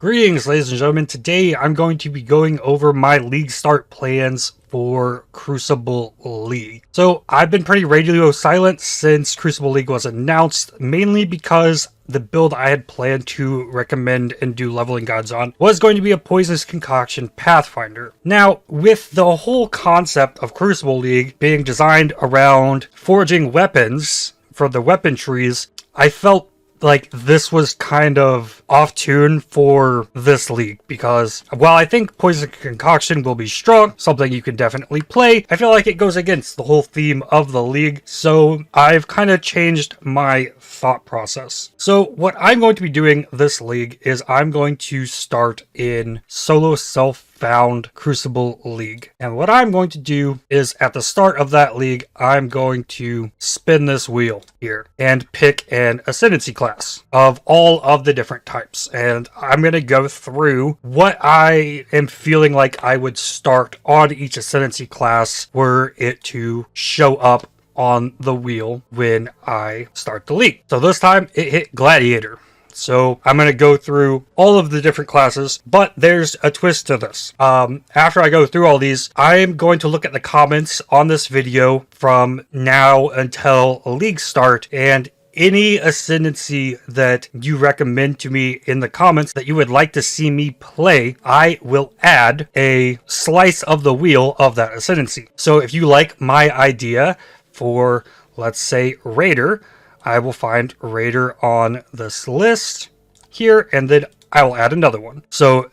Greetings, ladies and gentlemen. Today I'm going to be going over my league start plans for Crucible League. So I've been pretty radio silent since Crucible League was announced, mainly because the build I had planned to recommend and do leveling guides on was going to be a Poisonous Concoction Pathfinder. Now, with the whole concept of Crucible League being designed around forging weapons for the weapon trees, I felt like this was kind of off tune for this league, because while I think Poison Concoction will be strong, something you can definitely play, I feel like it goes against the whole theme of the league, so I've kind of changed my thought process. So what I'm going to be doing this league is I'm going to start in solo self-found Crucible League. And what I'm going to do is at the start of that league, I'm going to spin this wheel here and pick an Ascendancy class of all of the different types. And I'm going to go through what I am feeling like I would start on each Ascendancy class were it to show up on the wheel when I start the league. So this time it hit Gladiator. So I'm going to go through all of the different classes, but there's a twist to this. After I go through all these, I'm going to look at the comments on this video from now until league start, and any Ascendancy that you recommend to me in the comments that you would like to see me play, I will add a slice of the wheel of that Ascendancy. So if you like my idea for, let's say, Raider, I will find Raider on this list here, and then I will add another one. So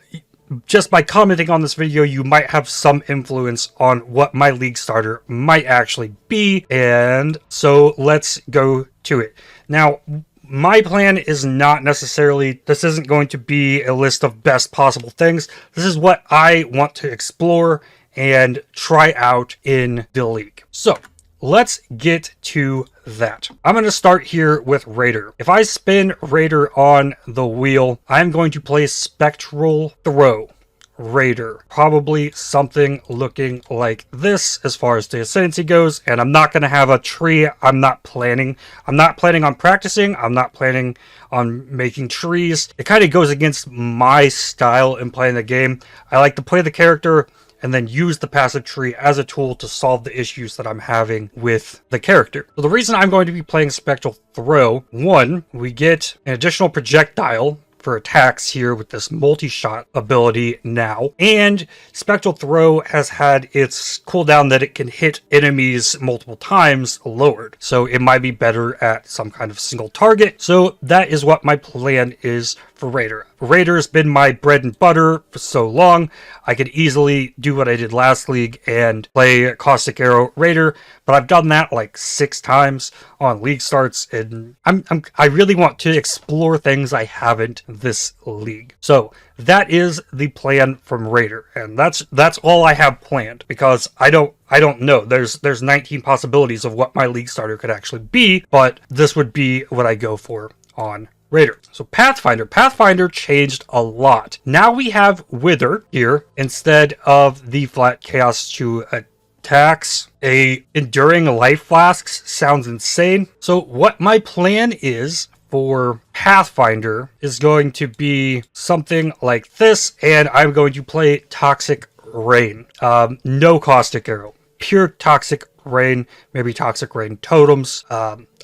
just by commenting on this video, you might have some influence on what my league starter might actually be. And so let's go to it. Now, my plan is not necessarily, this isn't going to be a list of best possible things. This is what I want to explore and try out in the league. So let's get to that. I'm going to start here with Raider. If I spin Raider on the wheel, I'm going to play Spectral Throw Raider. Probably something looking like this as far as the Ascendancy goes, and I'm not going to have a tree. I'm not planning on practicing. I'm not planning on making trees. It kind of goes against my style in playing the game. I like to play the character and then use the passive tree as a tool to solve the issues that I'm having with the character. So the reason I'm going to be playing Spectral Throw, one, we get an additional projectile for attacks here with this multi-shot ability now, and Spectral Throw has had its cooldown that it can hit enemies multiple times lowered, so it might be better at some kind of single target. So that is what my plan is for Raider. Raider's been my bread and butter for so long. I could easily do what I did last league and play Caustic Arrow Raider, but I've done that like 6 times on league starts, and I really want to explore things I haven't this league. So that is the plan from Raider, and that's all I have planned, because I don't know. There's 19 possibilities of what my league starter could actually be, but this would be what I go for on Raider. So Pathfinder changed a lot. Now we have Wither here instead of the flat chaos to attacks. A enduring life flasks sounds insane. So what my plan is for Pathfinder is going to be something like this, and I'm going to play Toxic Rain. No Caustic Arrow. Pure Toxic Rain, maybe Toxic Rain totems.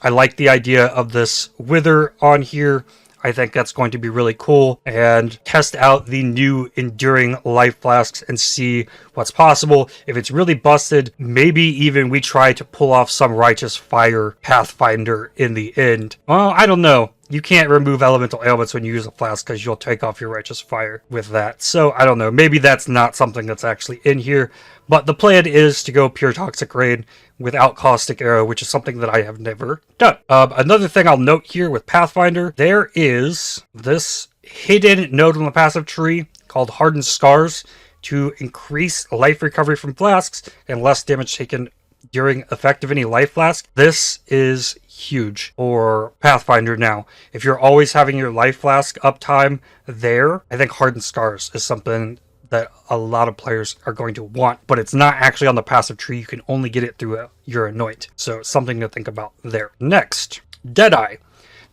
I like the idea of this Wither on here. I think that's going to be really cool, and test out the new Enduring Life Flasks and see what's possible. If it's really busted, maybe even we try to pull off some Righteous Fire Pathfinder in the end. Well, I don't know. You can't remove elemental ailments when you use a flask because you'll take off your Righteous Fire with that. So I don't know. Maybe that's not something that's actually in here. But the plan is to go pure Toxic Rain without Caustic Arrow, which is something that I have never done. Another thing I'll note here with Pathfinder, there is this hidden node on the passive tree called Hardened Scars to increase life recovery from flasks and less damage taken during effect of any life flask. This is huge for Pathfinder now. If you're always having your life flask uptime there, I think Hardened Scars is something that a lot of players are going to want, but it's not actually on the passive tree. You can only get it through your anoint. So something to think about there. Next, Deadeye.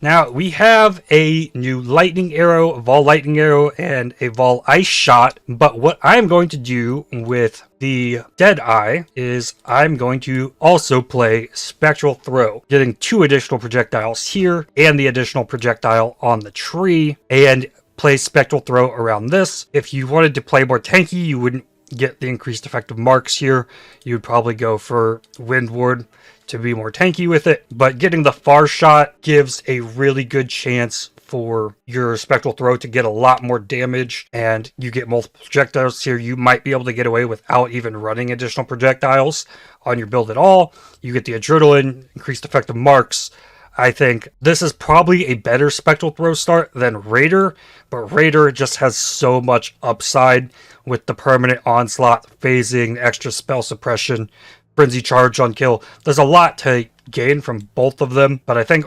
Now, we have a new Lightning Arrow, a Vol Lightning Arrow, and a Vol Ice Shot, but what I'm going to do with the Deadeye is I'm going to also play Spectral Throw, getting 2 additional projectiles here and the additional projectile on the tree, and play Spectral Throw around this. If you wanted to play more tanky, you wouldn't get the increased effective marks here. You'd probably go for Wind Ward to be more tanky with it, but getting the Far Shot gives a really good chance for your Spectral Throw to get a lot more damage, and you get multiple projectiles here. You might be able to get away without even running additional projectiles on your build at all. You get the Adrenaline, increased effective marks. I think this is probably a better Spectral Throw start than Raider, but Raider just has so much upside with the permanent onslaught, phasing, extra spell suppression, frenzy charge on kill. There's a lot to gain from both of them, but I think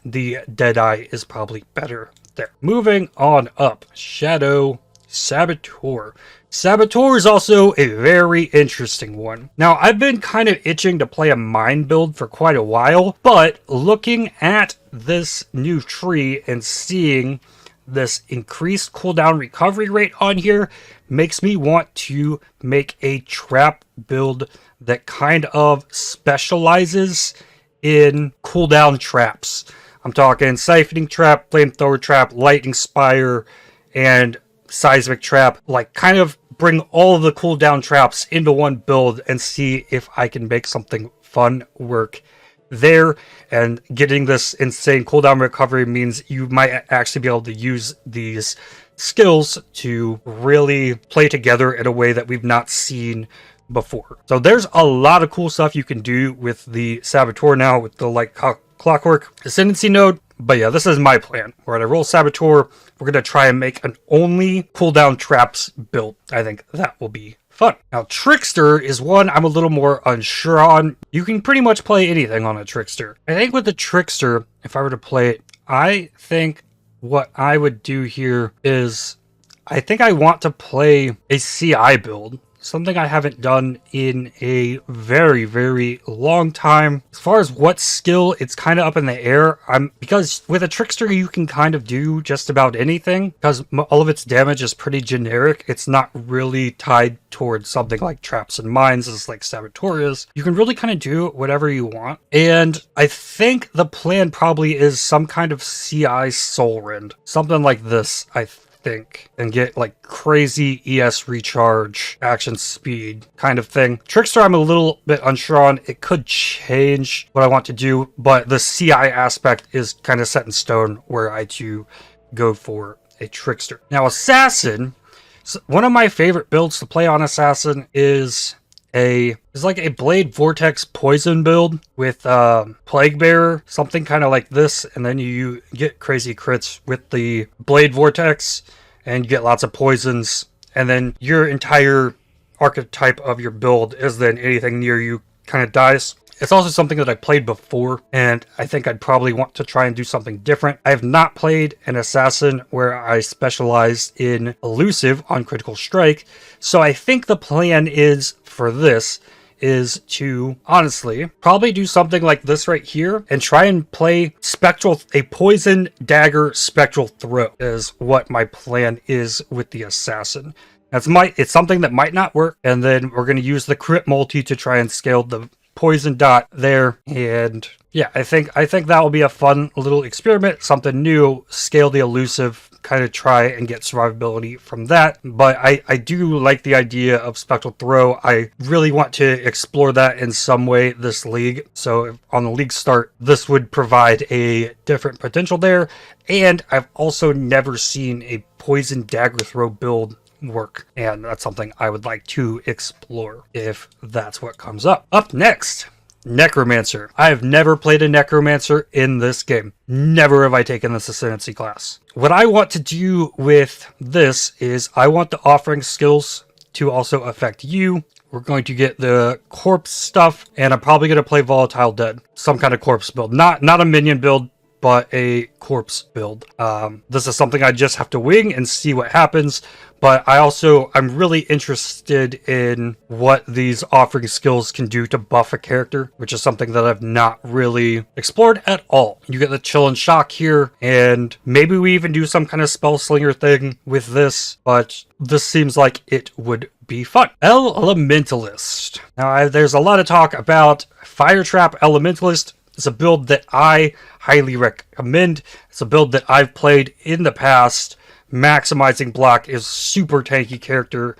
the Deadeye is probably better there. Moving on up, Shadow Saboteur. Saboteur is also a very interesting one. Now, I've been kind of itching to play a Mind build for quite a while, but looking at this new tree and seeing this increased cooldown recovery rate on here makes me want to make a trap build that kind of specializes in cooldown traps. I'm talking Siphoning Trap, Flamethrower Trap, Lightning Spire, and Seismic Trap. Like, kind of bring all of the cooldown traps into one build and see if I can make something fun work there. And getting this insane cooldown recovery means you might actually be able to use these skills to really play together in a way that we've not seen before. So there's a lot of cool stuff you can do with the Saboteur now with the like Clockwork Ascendancy node. But yeah, this is my plan. We're going to roll Saboteur. We're going to try and make an only cooldown traps build. I think that will be fun. Now, Trickster is one I'm a little more unsure on. You can pretty much play anything on a Trickster. I think with the Trickster, if I were to play it, I think what I would do here is I think I want to play a CI build. Something I haven't done in a very, very long time. As far as what skill, it's kind of up in the air. Because with a Trickster, you can kind of do just about anything. Because all of its damage is pretty generic. It's not really tied towards something like traps and mines, as like Saboteur is. You can really kind of do whatever you want. And I think the plan probably is some kind of CI Soul Rend. Something like this, I think, and get like crazy ES recharge, action speed kind of thing. Trickster, I'm a little bit unsure on. It could change what I want to do, but the CI aspect is kind of set in stone where I do go for a Trickster. Now, Assassin, one of my favorite builds to play on Assassin is like a Blade Vortex poison build with Plague Bearer, something kind of like this, and then you get crazy crits with the Blade Vortex, and you get lots of poisons, and then your entire archetype of your build is then anything near you kind of dies. It's also something that I played before, and I think I'd probably want to try and do something different. I have not played an Assassin where I specialize in Elusive on Critical Strike, so I think the plan is for this is to honestly probably do something like this right here and try and play a Poison Dagger Spectral Throw is what my plan is with the Assassin. It's something that might not work, and then we're going to use the crit multi to try and scale the poison dot there. And yeah, I think that will be a fun little experiment, something new, scale the Elusive, kind of try and get survivability from that. But I do like the idea of Spectral Throw. I really want to explore that in some way this league. So on the league start, this would provide a different potential there. And I've also never seen a Poison Dagger Throw build work, and that's something I would like to explore if that's what comes up. Up next, Necromancer. I have never played a Necromancer in this game. Never have I taken this Ascendancy class. What I want to do with this is I want the offering skills to also affect you. We're going to get the corpse stuff, and I'm probably going to play Volatile Dead, some kind of corpse build, not a minion build, but a corpse build. This is something I just have to wing and see what happens. But I'm really interested in what these offering skills can do to buff a character, which is something that I've not really explored at all. You get the chill and shock here, and maybe we even do some kind of spell slinger thing with this, but this seems like it would be fun. Elementalist. Now, there's a lot of talk about Fire Trap Elementalist. It's a build that I highly recommend. It's a build that I've played in the past. Maximizing block is super tanky character,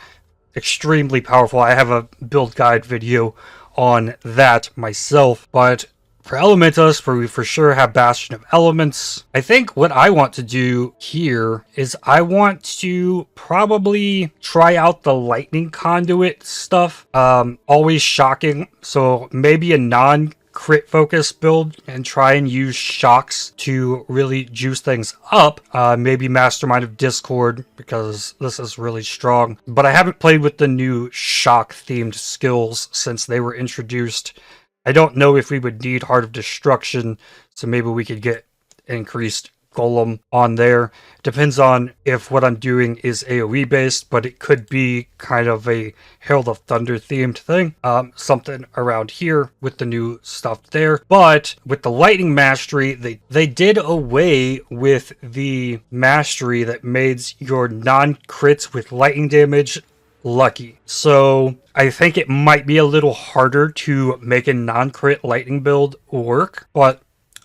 extremely powerful. I have a build guide video on that myself, but for Elementalist, where we for sure have Bastion of Elements, I think what I want to do here is I want to probably try out the Lightning Conduit stuff. Always shocking, so maybe a non-crit focus build and try and use shocks to really juice things up. Maybe Mastermind of Discord, because this is really strong. But I haven't played with the new shock themed skills since they were introduced. I don't know if we would need Heart of Destruction, so maybe we could get increased Golem on there. Depends on if what I'm doing is AoE based, but it could be kind of a Herald of Thunder themed thing. Something around here with the new stuff there. But with the Lightning Mastery, they did away with the mastery that made your non-crits with lightning damage lucky. So I think it might be a little harder to make a non-crit lightning build work, but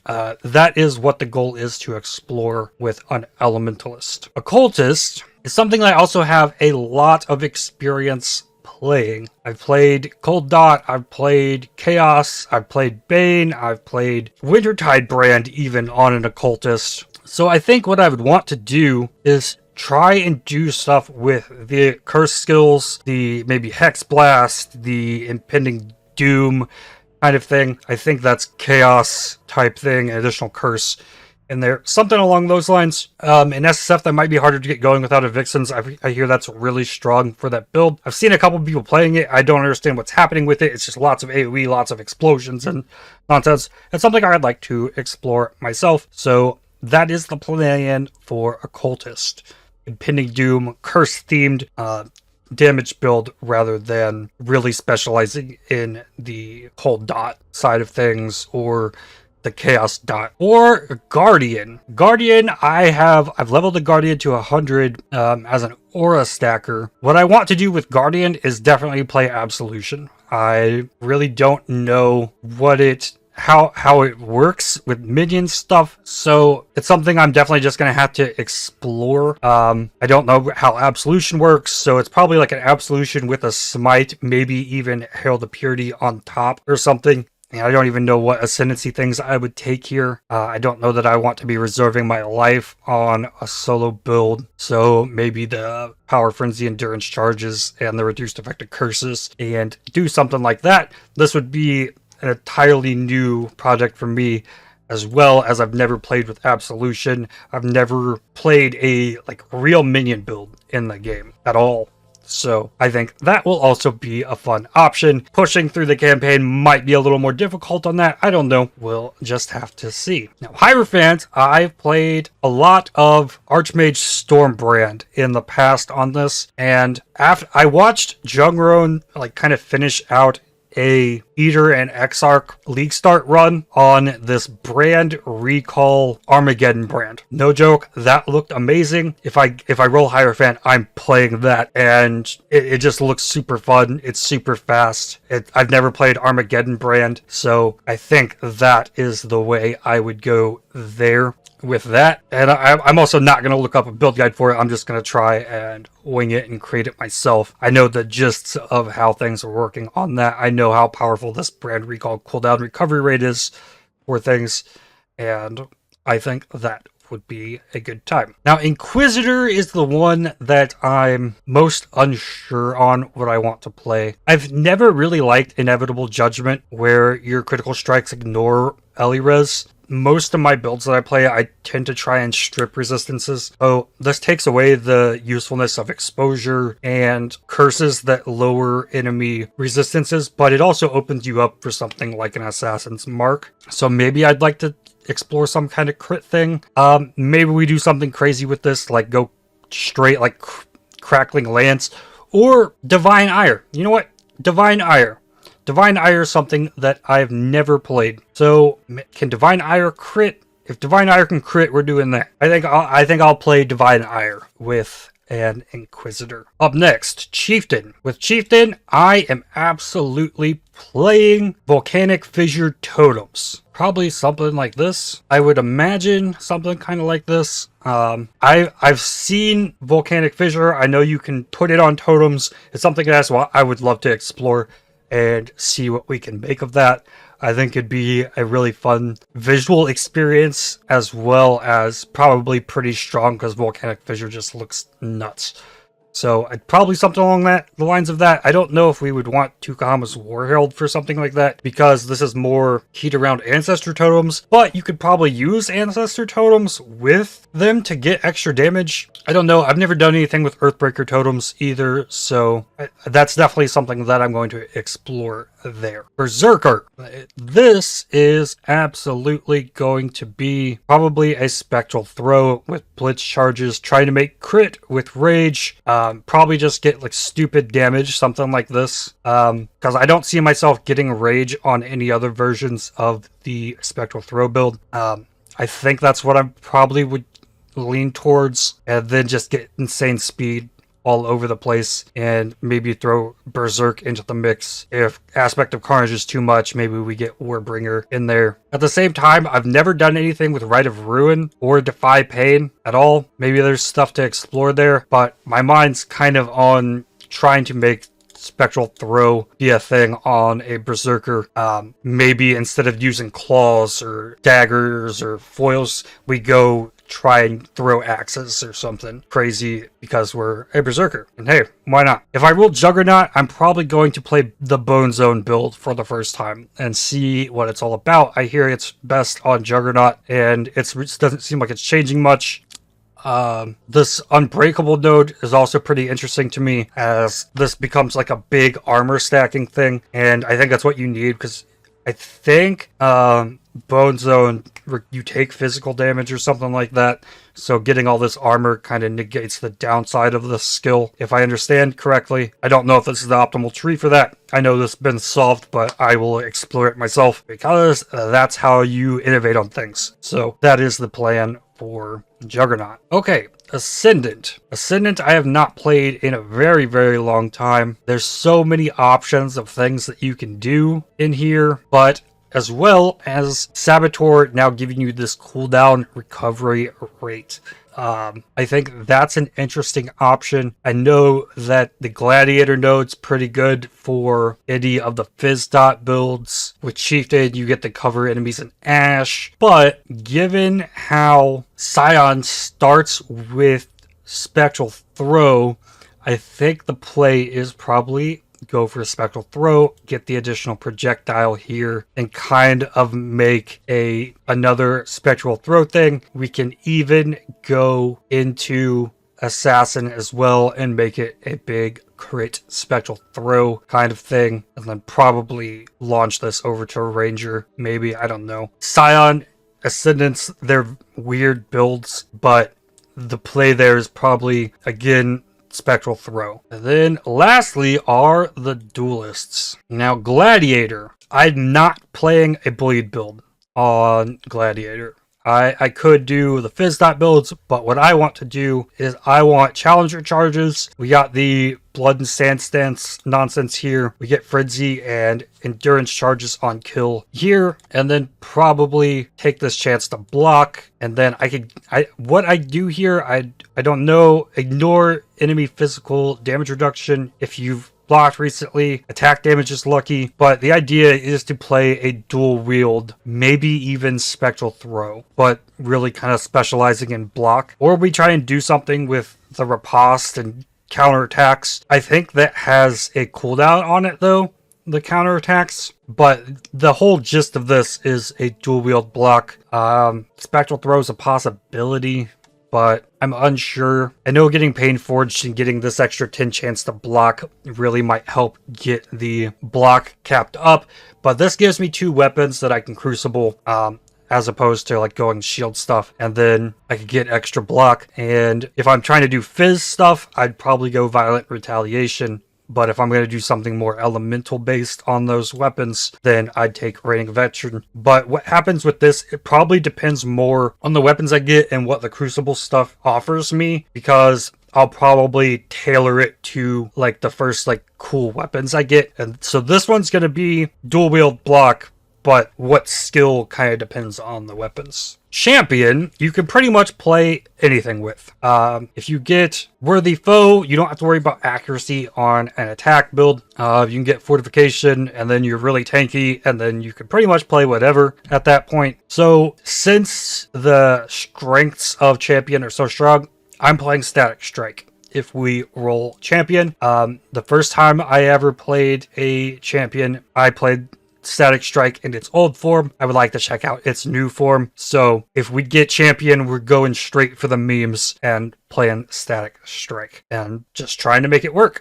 that is what the goal is to explore with an Elementalist. Occultist is something I also have a lot of experience playing. I've played Cold Dot, I've played Chaos, I've played Bane, I've played Wintertide Brand even on an Occultist. So I think what I would want to do is try and do stuff with the curse skills, the maybe Hex Blast, the Impending Doom kind of thing. I think that's chaos type thing, an additional curse in there. Something along those lines. In SSF, that might be harder to get going without a Vixens. I hear that's really strong for that build. I've seen a couple people playing it. I don't understand what's happening with it. It's just lots of AoE, lots of explosions and nonsense. It's something I'd like to explore myself. So that is the plan for Occultist. Impending Doom, curse-themed damage build rather than really specializing in the Cold Dot side of things or the Chaos Dot. Or Guardian. Guardian, I've leveled the Guardian to 100 as an aura stacker. What I want to do with Guardian is definitely play Absolution. I really don't know how it works with minion stuff, so it's something I'm definitely just gonna have to explore. I don't know how Absolution works, so it's probably like an Absolution with a Smite, maybe even Herald of Purity on top or something. And I don't even know what Ascendancy things I would take here. I don't know that I want to be reserving my life on a solo build, so maybe the Power Frenzy Endurance Charges and the Reduced Effective Curses and do something like that. This would be an entirely new project for me, as well as I've never played with Absolution. I've never played a real minion build in the game at all. So I think that will also be a fun option. Pushing through the campaign might be a little more difficult on that. I don't know. We'll just have to see. Now, Hierophant, I've played a lot of Archmage Stormbrand in the past on this, and after I watched Juggernaut kind of finish out a Eater and Exarch League Start run on this brand recall Armageddon brand. No joke, that looked amazing. If I roll Hierophant, I'm playing that, and it just looks super fun. It's super fast. I've never played Armageddon brand, so I think that is the way I would go there with that. And I'm also not going to look up a build guide for it. I'm just going to try and wing it and create it myself. I know the gist of how things are working on that. I know how powerful this brand recall cooldown recovery rate is for things, and I think that would be a good time. Now, Inquisitor is the one that I'm most unsure on what I want to play. I've never really liked Inevitable Judgment, where your critical strikes ignore Elirez. Most of my builds that I play, I tend to try and strip resistances. Oh, this takes away the usefulness of exposure and curses that lower enemy resistances, but it also opens you up for something like an Assassin's Mark. So maybe I'd like to explore some kind of crit thing. Maybe we do something crazy with this, like go straight like Crackling Lance or Divine Ire. You know what? Divine Ire. Divine Ire is something that I've never played. So can Divine Ire crit? If Divine Ire can crit, we're doing that. I think I'll play Divine Ire with an Inquisitor. Up next, Chieftain. With Chieftain, I am absolutely playing Volcanic Fissure Totems. Probably something like this. I would imagine something kind of like this. I've seen Volcanic Fissure. I know you can put it on totems. It's something that's what I would love to explore and see what we can make of that. I think it'd be a really fun visual experience, as well as probably pretty strong because Volcanic Fissure just looks nuts. So probably something along the lines of that. I don't know if we would want Tukaha's War Herald for something like that, because this is more heat around Ancestor Totems, but you could probably use Ancestor Totems with them to get extra damage. I don't know. I've never done anything with Earthbreaker Totems either, so that's definitely something that I'm going to explore there. Berserker. This is absolutely going to be probably a Spectral Throw with Blitz charges, trying to make crit with Rage. Probably just get like stupid damage, something like this. Because I don't see myself getting Rage on any other versions of the Spectral Throw build. I think that's what I probably would lean towards, and then just get insane speed all over the place and maybe throw Berserk into the mix. If Aspect of Carnage is too much, maybe we get Warbringer in there. At the same time, I've never done anything with Rite of Ruin or Defy Pain at all. Maybe there's stuff to explore there, but my mind's kind of on trying to make Spectral Throw be a thing on a Berserker. Maybe instead of using claws or daggers or foils, we go try and throw axes or something crazy because we're a Berserker. And hey, why not? If I roll Juggernaut, I'm probably going to play the Bone Zone build for the first time and see what it's all about. I hear it's best on Juggernaut, and it doesn't seem like it's changing much. This Unbreakable node is also pretty interesting to me, as this becomes like a big armor stacking thing, and I think that's what you need, because I think Bone Zone, you take physical damage or something like that, so getting all this armor kind of negates the downside of this skill, if I understand correctly. I don't know if this is the optimal tree for that. I know this has been solved, but I will explore it myself, because that's how you innovate on things. So that is the plan for Juggernaut. Okay, Ascendant. Ascendant I have not played in a very, very long time. There's so many options of things that you can do in here, but as well as Saboteur now giving you this cooldown recovery rate. I think that's an interesting option. I know that the Gladiator node's pretty good for any of the Fizz dot builds. With Chieftain, you get to cover enemies in Ash. But given how Scion starts with Spectral Throw, I think the play is probably go for a Spectral Throw, get the additional projectile here, and kind of make another Spectral Throw thing. We can even go into Assassin as well and make it a big crit Spectral Throw kind of thing, and then probably launch this over to a Ranger, maybe, I don't know. Scion, Ascendants, they're weird builds, but the play there is probably, again, Spectral Throw. And then lastly are the Duelists. Now Gladiator, I'm not playing a bleed build on Gladiator. I could do the Fizz dot builds, but what I want to do is I want Challenger charges. We got the Blood and Sand Stance nonsense here. We get Frenzy and Endurance charges on kill here, and then probably take this chance to block. And then what I do here, I don't know. Ignore enemy physical damage reduction if you've blocked recently. Attack damage is lucky, but the idea is to play a dual wield, maybe even Spectral Throw, but really kind of specializing in block. Or we try and do something with the Riposte and counterattacks. I think that has a cooldown on it though, the counterattacks, but the whole gist of this is a dual wield block. Spectral Throw is a possibility, but I'm unsure. I know getting Pain Forged and getting this extra 10 chance to block really might help get the block capped up, but this gives me two weapons that I can Crucible as opposed to like going shield stuff, and then I could get extra block. And if I'm trying to do fizz stuff, I'd probably go Violent Retaliation. But if I'm going to do something more elemental based on those weapons, then I'd take Reigning Veteran. But what happens with this, it probably depends more on the weapons I get and what the Crucible stuff offers me, because I'll probably tailor it to like the first like cool weapons I get. And so this one's going to be dual wield block, but what skill kind of depends on the weapons. Champion, you can pretty much play anything with. If you get Worthy Foe, you don't have to worry about accuracy on an attack build. You can get Fortification, and then you're really tanky, and then you can pretty much play whatever at that point. So since the strengths of Champion are so strong, I'm playing Static Strike. If we roll Champion, the first time I ever played a Champion, I played Static Strike in its old form. I would like to check out its new form. So if we get Champion, we're going straight for the memes and playing Static Strike and just trying to make it work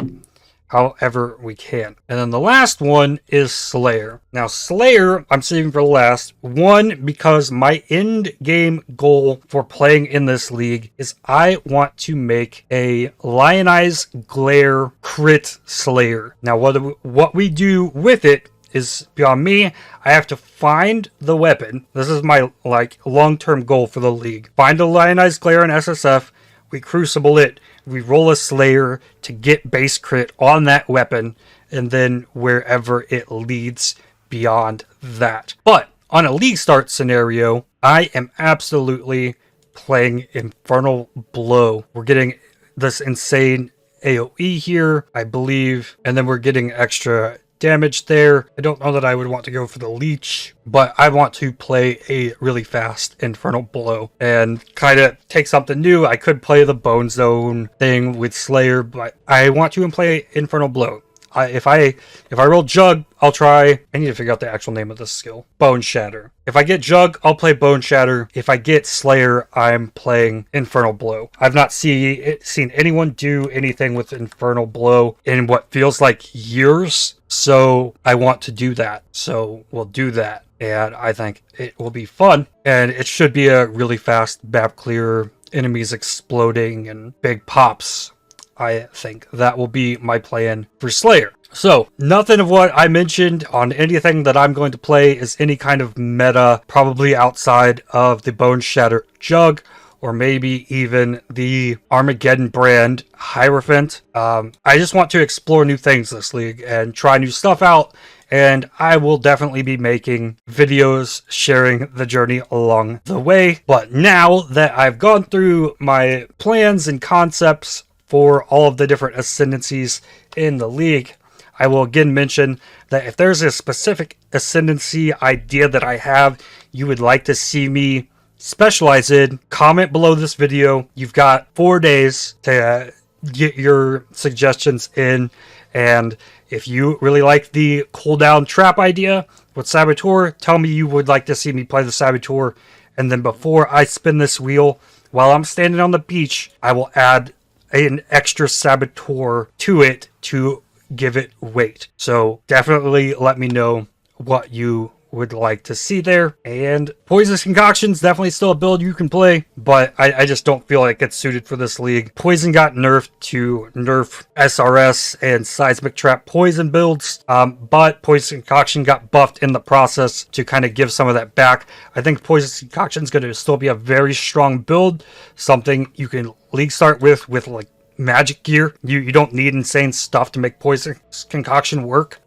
however we can. And then the last one is Slayer. Now Slayer, I'm saving for last. One, because my end game goal for playing in this league is I want to make a Lion's Glare crit Slayer. Now what we do with it is beyond me. I have to find the weapon. This is my like long-term goal for the league. Find a Lion's Glare in SSF, we Crucible it, we roll a Slayer to get base crit on that weapon, and then wherever it leads beyond that. But on a league start scenario, I am absolutely playing Infernal Blow. We're getting this insane AoE here, I believe, and then we're getting extra damage there. I don't know that I would want to go for the leech, but I want to play a really fast Infernal Blow and kind of take something new. I could play the Bone Zone thing with Slayer, but I want to play Infernal Blow. If I roll Jug, I'll try. I need to figure out the actual name of this skill. Bone Shatter. If I get Jug, I'll play Bone Shatter. If I get Slayer, I'm playing Infernal Blow. I've not seen anyone do anything with Infernal Blow in what feels like years, so I want to do that. So we'll do that, and I think it will be fun, and it should be a really fast map clear, enemies exploding, and big pops. I think that will be my plan for Slayer. So, nothing of what I mentioned on anything that I'm going to play is any kind of meta, probably outside of the Bone Shatter Jug, or maybe even the Armageddon brand Hierophant. I just want to explore new things this league and try new stuff out, and I will definitely be making videos sharing the journey along the way. But now that I've gone through my plans and concepts for all of the different ascendancies in the league, I will again mention that if there's a specific ascendancy idea that I have you would like to see me specialize in, comment below this video. You've got 4 days to get your suggestions in, and if you really like the cooldown trap idea with Saboteur, tell me you would like to see me play the Saboteur, and then before I spin this wheel while I'm standing on the beach, I will add an extra Saboteur to it to give it weight. So definitely let me know what you would like to see there. And Poisonous Concoction's definitely still a build you can play, but I just don't feel like it's suited for this league. Poison got nerfed to nerf SRS and Seismic Trap Poison builds, but Poisonous Concoction got buffed in the process to kind of give some of that back. I think Poisonous Concoction's going to still be a very strong build, something you can league start with like magic gear. You don't need insane stuff to make Poison Concoction work,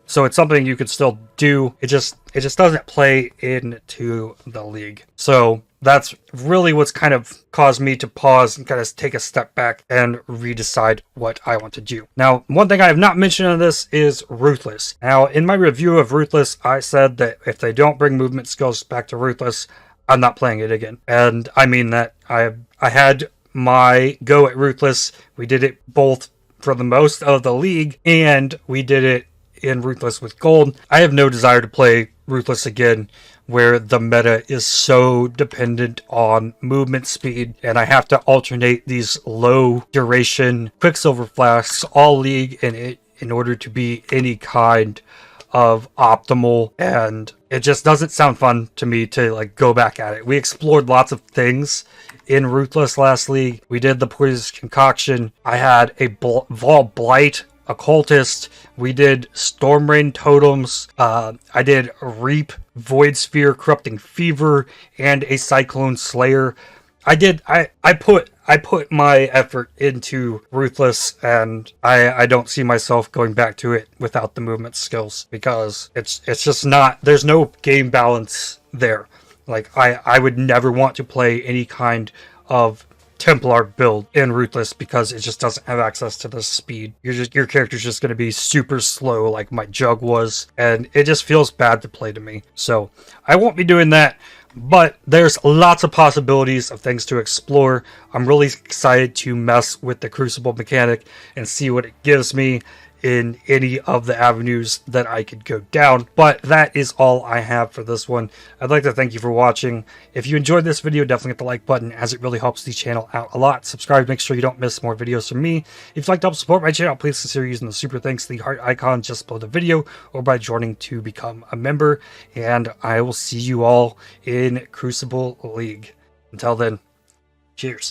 so it's something you could still do. It just doesn't play into the league. So that's really what's kind of caused me to pause and kind of take a step back and redecide what I want to do. Now, one thing I have not mentioned in this is Ruthless. Now, in my review of Ruthless, I said that if they don't bring movement skills back to Ruthless, I'm not playing it again. And I mean that. I had my go at Ruthless. We did it both for the most of the league, and we did it in Ruthless with gold. I have no desire to play Ruthless again, where the meta is so dependent on movement speed, and I have to alternate these low duration Quicksilver flasks all league in order to be any kind of optimal, and it just doesn't sound fun to me to like go back at it. We explored lots of things in Ruthless last league. We did the Poisonous Concoction. I had a Vol Blight Occultist. We did Storm Rain Totems. I did Reap, Void Sphere, Corrupting Fever, and a Cyclone Slayer. I put my effort into Ruthless, and I don't see myself going back to it without the movement skills, because it's just not, there's no game balance there. Like, I would never want to play any kind of Templar build in Ruthless because it just doesn't have access to the speed. Your character's just going to be super slow like my Jug was, and it just feels bad to play to me. So I won't be doing that, but there's lots of possibilities of things to explore. I'm really excited to mess with the Crucible mechanic and see what it gives me in any of the avenues that I could go down. But that is all I have for this one. I'd like to thank you for watching. If you enjoyed this video, definitely hit the like button, as it really helps the channel out a lot. Subscribe, make sure you don't miss more videos from me. If you'd like to help support my channel, please consider using the super thanks, the heart icon just below the video, or by joining to become a member. And I will see you all in Crucible League. Until then, cheers.